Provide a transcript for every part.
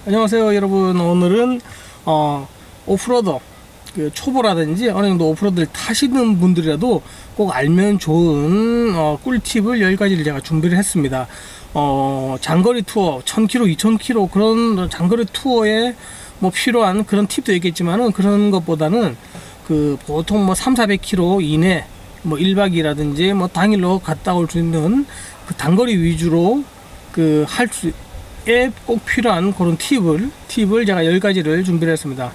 안녕하세요 여러분. 오늘은 오프로더 초보라든지 어느 정도 오프로드를 타시는 분들이라도 꼭 알면 좋은 꿀팁을 10가지를 제가 준비를 했습니다. 장거리 투어 1000km 2000km 그런 장거리 투어에 뭐 필요한 그런 팁도 있겠지만은, 그런 것보다는 보통 뭐 300-400km 이내 뭐 1박 2일이라든지 뭐 당일로 갔다 올 수 있는 그 단거리 위주로 할 수 꼭 필요한 그런 팁을 제가 10가지를 준비를 했습니다.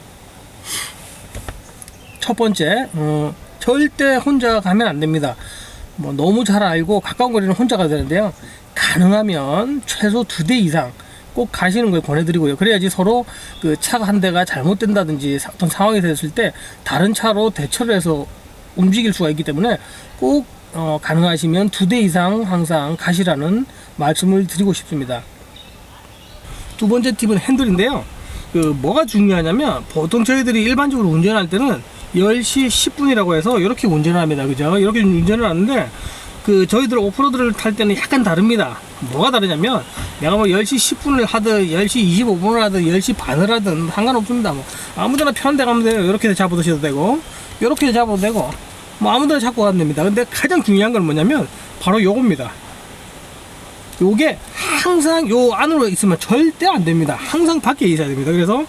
첫 번째, 절대 혼자 가면 안 됩니다. 뭐 너무 잘 알고 가까운 거리는 혼자 가야 되는데요, 가능하면 최소 2대 이상 꼭 가시는 걸 권해드리고요. 그래야지 서로 그 차가 한 대가 잘못된다든지 어떤 상황이 됐을 때 다른 차로 대처를 해서 움직일 수가 있기 때문에 꼭 가능하시면 2대 이상 항상 가시라는 말씀을 드리고 싶습니다. 두 번째 팁은 핸들인데요. 뭐가 중요하냐면, 보통 저희들이 일반적으로 운전할 때는 10시 10분이라고 해서 이렇게 운전을 합니다. 그죠? 이렇게 운전을 하는데, 저희들 오프로드를 탈 때는 약간 다릅니다. 뭐가 다르냐면, 내가 뭐 10시 10분을 하든 10시 25분을 하든 10시 반을 하든 상관없습니다. 뭐 아무데나 편한 데 가면 돼요. 이렇게 잡으셔도 되고 이렇게 잡아도 되고 뭐 아무데나 잡고 가면 됩니다. 근데 가장 중요한 건 뭐냐면 바로 요겁니다. 요게 항상 요 안으로 있으면 절대 안 됩니다. 항상 밖에 있어야 됩니다. 그래서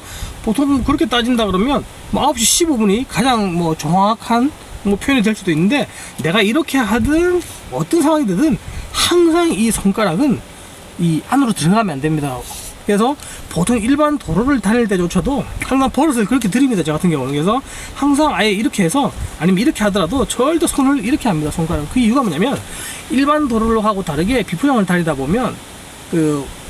보통 그렇게 따진다 그러면 뭐 9시 15분이 가장 뭐 정확한 뭐 표현이 될 수도 있는데, 내가 이렇게 하든 어떤 상황이 되든 항상 이 손가락은 이 안으로 들어가면 안 됩니다. 그래서 보통 일반 도로를 다닐 때조차도 항상 버릇을 그렇게 드립니다. 저 같은 경우는. 그래서 항상 아예 이렇게 해서, 아니면 이렇게 하더라도 절대 손을 이렇게 합니다. 손가락. 그 이유가 뭐냐면, 일반 도로를 하고 다르게 비포장을 달리다 보면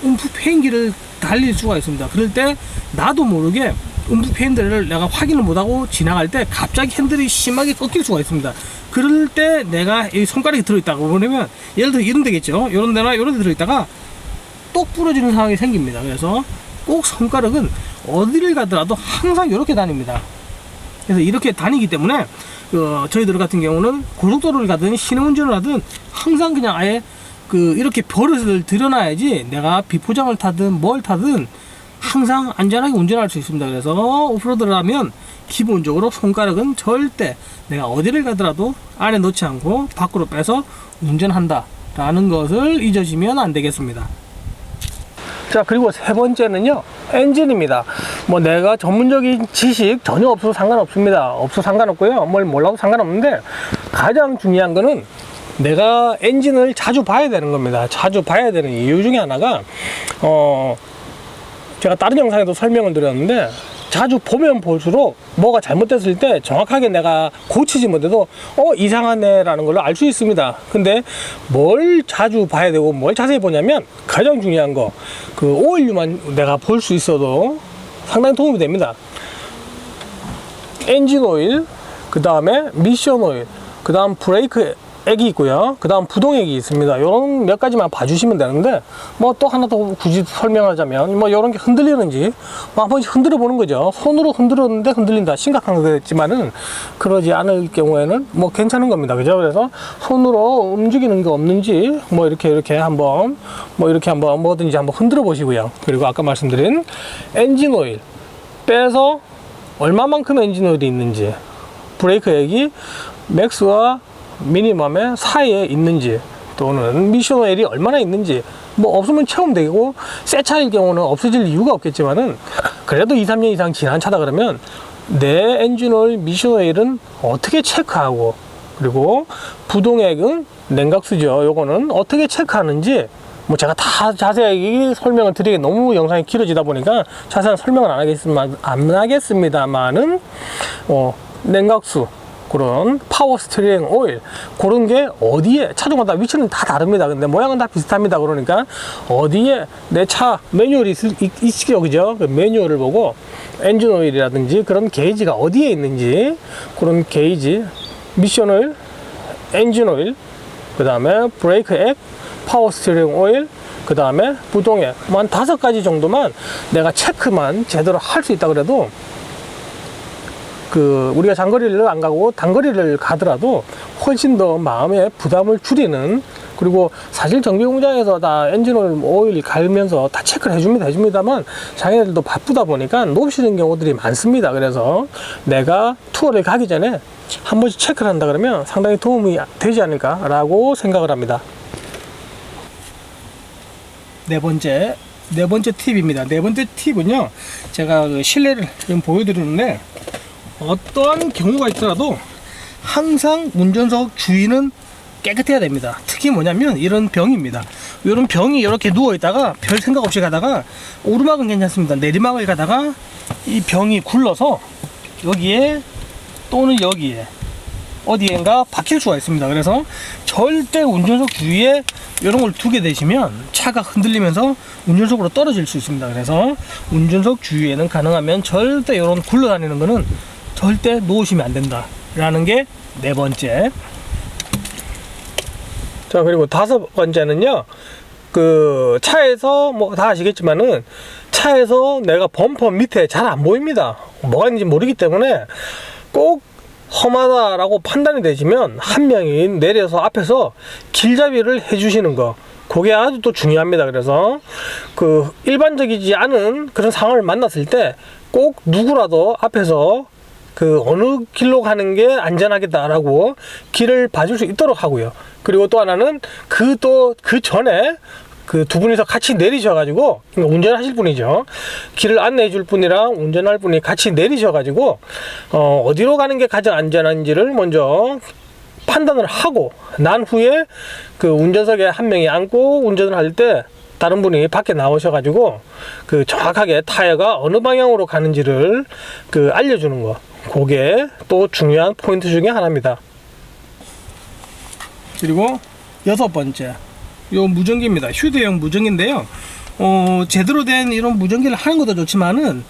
움프 페인기를 달릴 수가 있습니다. 그럴 때 나도 모르게 움프 페인들을 내가 확인을 못하고 지나갈 때 갑자기 핸들이 심하게 꺾일 수가 있습니다. 그럴 때 내가 이 손가락이 들어있다고 그러면, 예를 들어 이런 데겠죠. 이런 데나 이런 데 들어있다가 똑 부러지는 상황이 생깁니다. 그래서 꼭 손가락은 어디를 가더라도 항상 이렇게 다닙니다. 그래서 이렇게 다니기 때문에 저희들 같은 경우는 고속도로를 가든 신호운전을 하든 항상 그냥 아예 이렇게 버릇을 들여놔야지 내가 비포장을 타든 뭘 타든 항상 안전하게 운전할 수 있습니다. 그래서 오프로드를 하면 기본적으로 손가락은 절대 내가 어디를 가더라도 안에 넣지 않고 밖으로 빼서 운전한다 라는 것을 잊으시면 안 되겠습니다. 자, 그리고 세 번째는요, 엔진입니다. 뭐 내가 전문적인 지식 전혀 없어도 상관없습니다. 없어도 상관없고요, 뭘 몰라도 상관없는데, 가장 중요한 거는 내가 엔진을 자주 봐야 되는 겁니다. 자주 봐야 되는 이유 중에 하나가, 제가 다른 영상에도 설명을 드렸는데, 자주 보면 볼수록 뭐가 잘못됐을 때 정확하게 내가 고치지 못해도 이상하네 라는 걸 알 수 있습니다. 근데 뭘 자주 봐야 되고 뭘 자세히 보냐면, 가장 중요한 거, 오일류만 내가 볼 수 있어도 상당히 도움이 됩니다. 엔진 오일, 그 다음에 미션 오일, 그 다음 브레이크 액이 있고요, 그 다음 부동액이 있습니다. 요런 몇 가지만 봐주시면 되는데, 뭐 또 하나 더 굳이 설명하자면, 뭐 요런 게 흔들리는지 뭐 한 번씩 흔들어 보는 거죠. 손으로 흔들었는데 흔들린다, 심각한 거겠지만은 그러지 않을 경우에는 뭐 괜찮은 겁니다. 그죠? 그래서 손으로 움직이는 게 없는지 뭐 이렇게 한번 뭐든지 한번 흔들어 보시고요. 그리고 아까 말씀드린 엔진 오일 빼서 얼마만큼 엔진 오일이 있는지, 브레이크 액이 맥스와 미니멈의 사이에 있는지, 또는 미션 오일이 얼마나 있는지, 뭐 없으면 채우면 되고, 새 차일 경우는 없어질 이유가 없겠지만은, 그래도 2-3년 이상 지난 차다 그러면 내 엔진 오일, 미션 오일은 어떻게 체크하고, 그리고 부동액은 냉각수죠. 요거는 어떻게 체크하는지, 뭐 제가 다 자세하게 설명을 드리기 너무 영상이 길어지다 보니까 자세한 설명을 안 하겠습니다만은, 냉각수, 그런 파워 스티어링 오일, 그런 게 어디에, 차종마다 위치는 다 다릅니다. 근데 모양은 다 비슷합니다. 그러니까 어디에 내 차 매뉴얼이 있죠. 그죠? 그 매뉴얼을 보고 엔진 오일이라든지 그런 게이지가 어디에 있는지, 그런 게이지, 미션 오일, 엔진 오일, 그 다음에 브레이크 액, 파워 스티어링 오일, 그 다음에 부동액, 뭐 한 5가지 정도만 내가 체크만 제대로 할 수 있다 그래도, 우리가 장거리를 안 가고 단거리를 가더라도 훨씬 더 마음의 부담을 줄이는 그리고 사실 정비 공장에서 다 엔진오일, 오일 갈면서 다 체크를 해줍니다만 자기네들도 바쁘다 보니까 놓치는 경우들이 많습니다. 그래서 내가 투어를 가기 전에 한 번씩 체크를 한다 그러면 상당히 도움이 되지 않을까라고 생각을 합니다. 네 번째 팁입니다. 네 번째 팁은요, 제가 그 실내를 좀 보여드리는데, 어떠한 경우가 있더라도 항상 운전석 주위는 깨끗해야 됩니다. 특히 뭐냐면 이런 병입니다. 이런 병이 이렇게 누워 있다가 별 생각 없이 가다가, 오르막은 괜찮습니다. 내리막을 가다가 이 병이 굴러서 여기에 또는 여기에 어디엔가 박힐 수가 있습니다. 그래서 절대 운전석 주위에 이런 걸 두게 되시면 차가 흔들리면서 운전석으로 떨어질 수 있습니다. 그래서 운전석 주위에는 가능하면 절대 이런 굴러다니는 거는 절대 놓으시면 안 된다 라는 게 네 번째. 자, 그리고 다섯 번째는요, 그 차에서 뭐 다 아시겠지만은 차에서 내가 범퍼 밑에 잘 안 보입니다. 뭐가 있는지 모르기 때문에 꼭 험하다라고 판단이 되시면 한 명이 내려서 앞에서 길잡이를 해주시는 거, 그게 아주 또 중요합니다. 그래서 그 일반적이지 않은 그런 상황을 만났을 때 꼭 누구라도 앞에서 그 어느 길로 가는 게 안전하겠다라고 길을 봐줄 수 있도록 하고요. 그리고 또 하나는 그 전에 그 두 분이서 같이 내리셔가지고, 그러니까 운전하실 분이죠. 길을 안내해 줄 분이랑 운전할 분이 같이 내리셔가지고, 어디로 가는 게 가장 안전한지를 먼저 판단을 하고, 난 후에 그 운전석에 한 명이 앉고 운전을 할 때 다른 분이 밖에 나오셔가지고, 그 정확하게 타이어가 어느 방향으로 가는지를 그 알려주는 거. 그게 또 중요한 포인트 중에 하나입니다. 그리고 여섯 번째. 요 무전기입니다. 휴대용 무전기인데요. 제대로 된 이런 무전기를 하는 것도 좋지만은,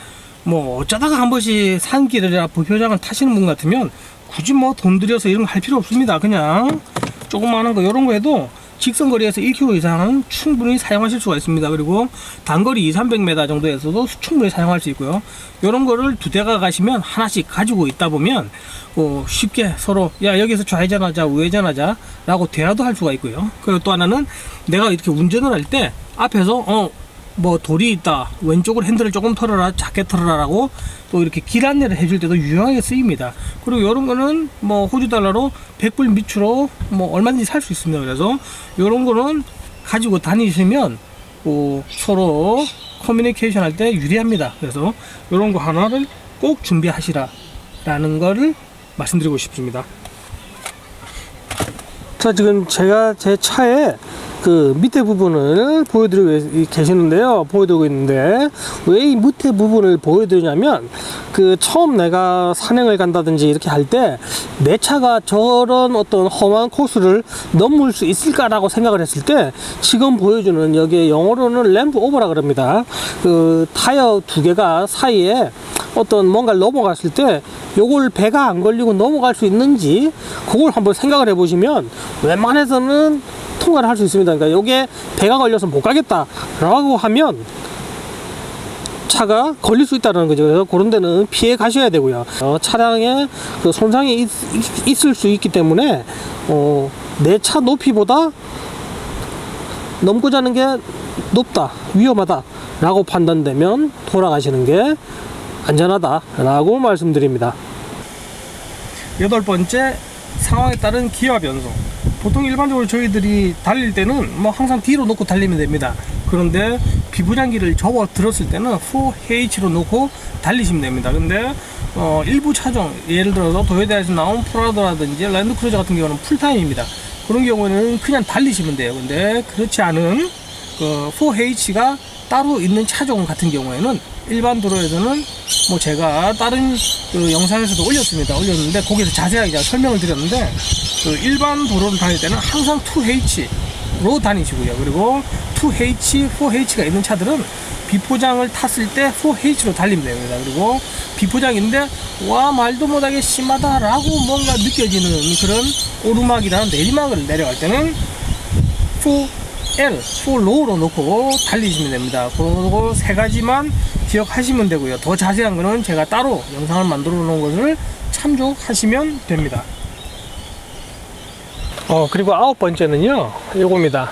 뭐 어쩌다가 한 번씩 산길이나 부표장을 타시는 분 같으면 굳이 뭐 돈 들여서 이런 거 할 필요 없습니다. 그냥 조그마한 거 이런 거 해도 직선거리에서 1km 이상 충분히 사용하실 수가 있습니다. 그리고 단거리 200-300m 정도에서도 충분히 사용할 수 있고요. 이런 거를 두 대가 가시면 하나씩 가지고 있다 보면 쉽게 서로 야 여기서 좌회전하자 우회전하자 라고 대화도 할 수가 있고요. 그리고 또 하나는 내가 이렇게 운전을 할 때 앞에서 뭐 돌이 있다, 왼쪽으로 핸들을 조금 털어라, 작게 털어라 라고 또 이렇게 길 안내를 해줄 때도 유용하게 쓰입니다. 그리고 이런 거는 뭐 호주 달러로 100불 미추로 뭐 얼마든지 살 수 있습니다. 그래서 이런 거는 가지고 다니시면 서로 커뮤니케이션 할 때 유리합니다. 그래서 이런 거 하나를 꼭 준비하시라 라는 거를 말씀드리고 싶습니다. 자, 지금 제가 제 차에 그 밑에 부분을 보여드리고 있는데, 왜 이 밑에 부분을 보여드리냐면, 그 처음 내가 산행을 간다든지 이렇게 할 때 내 차가 저런 어떤 험한 코스를 넘을 수 있을까라고 생각을 했을 때, 지금 보여주는 여기에 영어로는 램프 오버라 그럽니다. 그 타이어 두 개가 사이에 어떤 뭔가를 넘어갔을 때 요걸 배가 안 걸리고 넘어갈 수 있는지 그걸 한번 생각을 해보시면 웬만해서는 통과를 할 수 있습니다. 그러니까 요게 배가 걸려서 못 가겠다 라고 하면 차가 걸릴 수 있다는 거죠. 그래서 그런 데는 피해 가셔야 되고요. 차량에 그 손상이 있을 수 있기 때문에 내 차 높이보다 넘고자 하는 게 높다, 위험하다 라고 판단되면 돌아가시는 게 안전하다 라고 말씀드립니다. 여덟 번째, 상황에 따른 기아 변속. 보통 일반적으로 저희들이 달릴 때는 뭐 항상 뒤로 놓고 달리면 됩니다. 그런데 비부장기를 접어 들었을 때는 4H로 놓고 달리시면 됩니다. 근데 일부 차종, 예를 들어서 도요타에서 나온 프라도라든지 랜드크루저 같은 경우는 풀타임입니다. 그런 경우에는 그냥 달리시면 돼요. 근데 그렇지 않은 4H가 따로 있는 차종 같은 경우에는 일반 도로에서는 뭐 제가 다른 그 영상에서도 올렸는데 거기서 자세하게 제가 설명을 드렸는데, 그 일반 도로를 다닐 때는 항상 2H로 다니시고요. 그리고 2H, 4H가 있는 차들은 비포장을 탔을 때 4H로 달리면 됩니다. 그리고 비포장인데 와 말도 못하게 심하다라고 뭔가 느껴지는 그런 오르막이나 내리막을 내려갈 때는 4L, 4Low로 놓고 달리시면 됩니다. 그리고 세 가지만 기억하시면 되고요. 더 자세한 거는 제가 따로 영상을 만들어 놓은 것을 참조하시면 됩니다. 그리고 9번째는요, 요겁니다.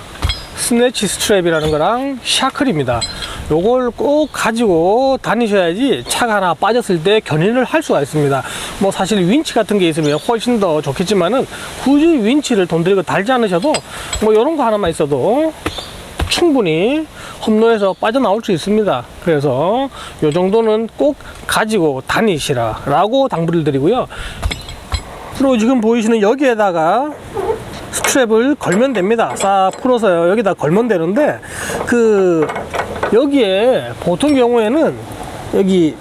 스네치 스트랩이라는 거랑 샤클입니다. 요걸 꼭 가지고 다니셔야지 차가 하나 빠졌을 때 견인을 할 수가 있습니다. 뭐 사실 윈치 같은 게 있으면 훨씬 더 좋겠지만은 굳이 윈치를 돈 들이고 달지 않으셔도 뭐 요런 거 하나만 있어도 충분히 험로에서 빠져나올 수 있습니다. 그래서 요 정도는 꼭 가지고 다니시라 라고 당부를 드리고요. 그리고 지금 보이시는 여기에다가 스트랩을 걸면 됩니다. 싹 풀어서요, 여기다 걸면 되는데, 여기에 보통 경우에는 여기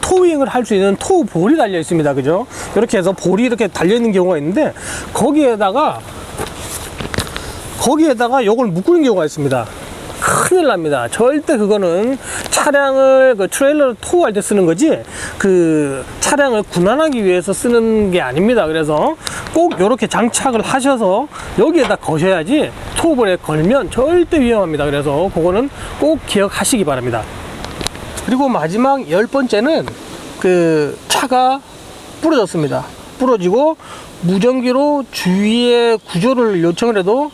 토윙을 할 수 있는 토우 볼이 달려 있습니다. 그죠? 이렇게 해서 볼이 이렇게 달려 있는 경우가 있는데, 거기에다가 요걸 묶는 경우가 있습니다. 큰일 납니다. 절대 그거는 차량을 트레일러를 토우할 때 쓰는 거지 차량을 군환하기 위해서 쓰는 게 아닙니다. 그래서 꼭 이렇게 장착을 하셔서 여기에다 거셔야지 토우볼에 걸면 절대 위험합니다. 그래서 그거는 꼭 기억하시기 바랍니다. 그리고 마지막 10번째는 차가 부러졌습니다. 부러지고 무전기로 주위의 구조를 요청을 해도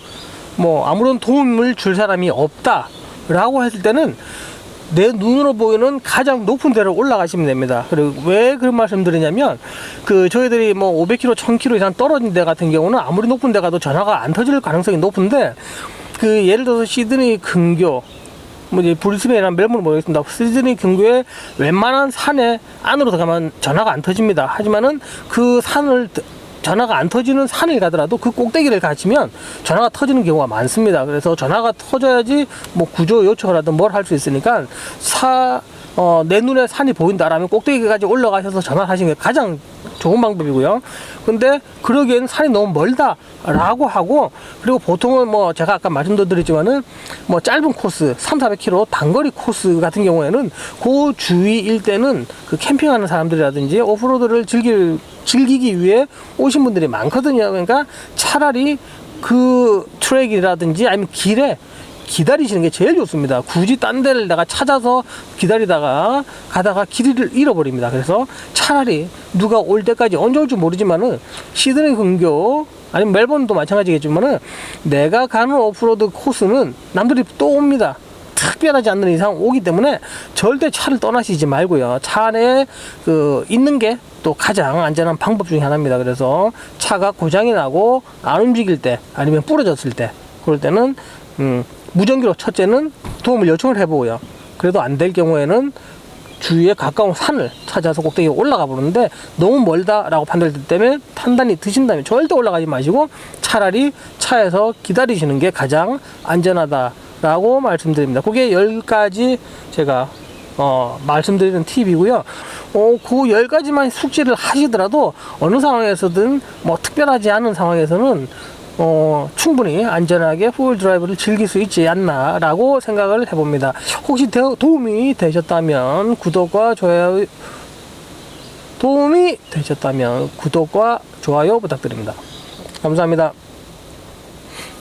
뭐 아무런 도움을 줄 사람이 없다 라고 했을 때는 내 눈으로 보이는 가장 높은 데로 올라가시면 됩니다. 그리고 왜 그런 말씀 드리냐면 저희들이 뭐 500km, 1000km 이상 떨어진 데 같은 경우는 아무리 높은 데 가도 전화가 안 터질 가능성이 높은데 예를 들어서 시드니 근교, 뭐 이제 브리스벤이나 멜버른 모르겠습니다. 시드니 근교에 웬만한 산에 안으로 들어가면 전화가 안 터집니다. 하지만은 전화가 안 터지는 산을 가더라도 그 꼭대기를 가시면 전화가 터지는 경우가 많습니다. 그래서 전화가 터져야지 뭐 구조 요청을 하든 뭘 할 수 있으니까 내 눈에 산이 보인다라면 꼭대기까지 올라가셔서 전화를 하시는 게 가장 좋은 방법이고요. 근데 그러기엔 산이 너무 멀다 라고 하고, 그리고 보통은 뭐 제가 아까 말씀드렸지만은 뭐 짧은 코스 300-400km 단거리 코스 같은 경우에는 그 주위 일대는 캠핑하는 사람들이라든지 오프로드를 즐기기 위해 오신 분들이 많거든요. 그러니까 차라리 트랙이라든지 아니면 길에 기다리시는 게 제일 좋습니다. 굳이 딴 데를 내가 찾아서 기다리다가 가다가 길을 잃어버립니다. 그래서 차라리 누가 올 때까지 언제 올지 모르지만은 시드니 근교 아니면 멜번도 마찬가지겠지만은 내가 가는 오프로드 코스는 남들이 또 옵니다. 특별하지 않는 이상 오기 때문에 절대 차를 떠나시지 말고요. 차 안에 있는 게 또 가장 안전한 방법 중에 하나입니다. 그래서 차가 고장이 나고 안 움직일 때 아니면 부러졌을 때, 그럴 때는 무전기로 첫째는 도움을 요청을 해보고요. 그래도 안 될 경우에는 주위에 가까운 산을 찾아서 꼭대기에 올라가 보는데 너무 멀다라고 판단될 때문에 판단이 드신다면 절대 올라가지 마시고 차라리 차에서 기다리시는 게 가장 안전하다라고 말씀드립니다. 그게 10가지 제가 말씀드리는 팁이고요. 그 10가지만 숙지를 하시더라도 어느 상황에서든 뭐 특별하지 않은 상황에서는 충분히 안전하게 포홀 드라이브를 즐길 수 있지 않나 라고 생각을 해봅니다. 혹시 도움이 되셨다면 구독과 좋아요 부탁드립니다. 감사합니다.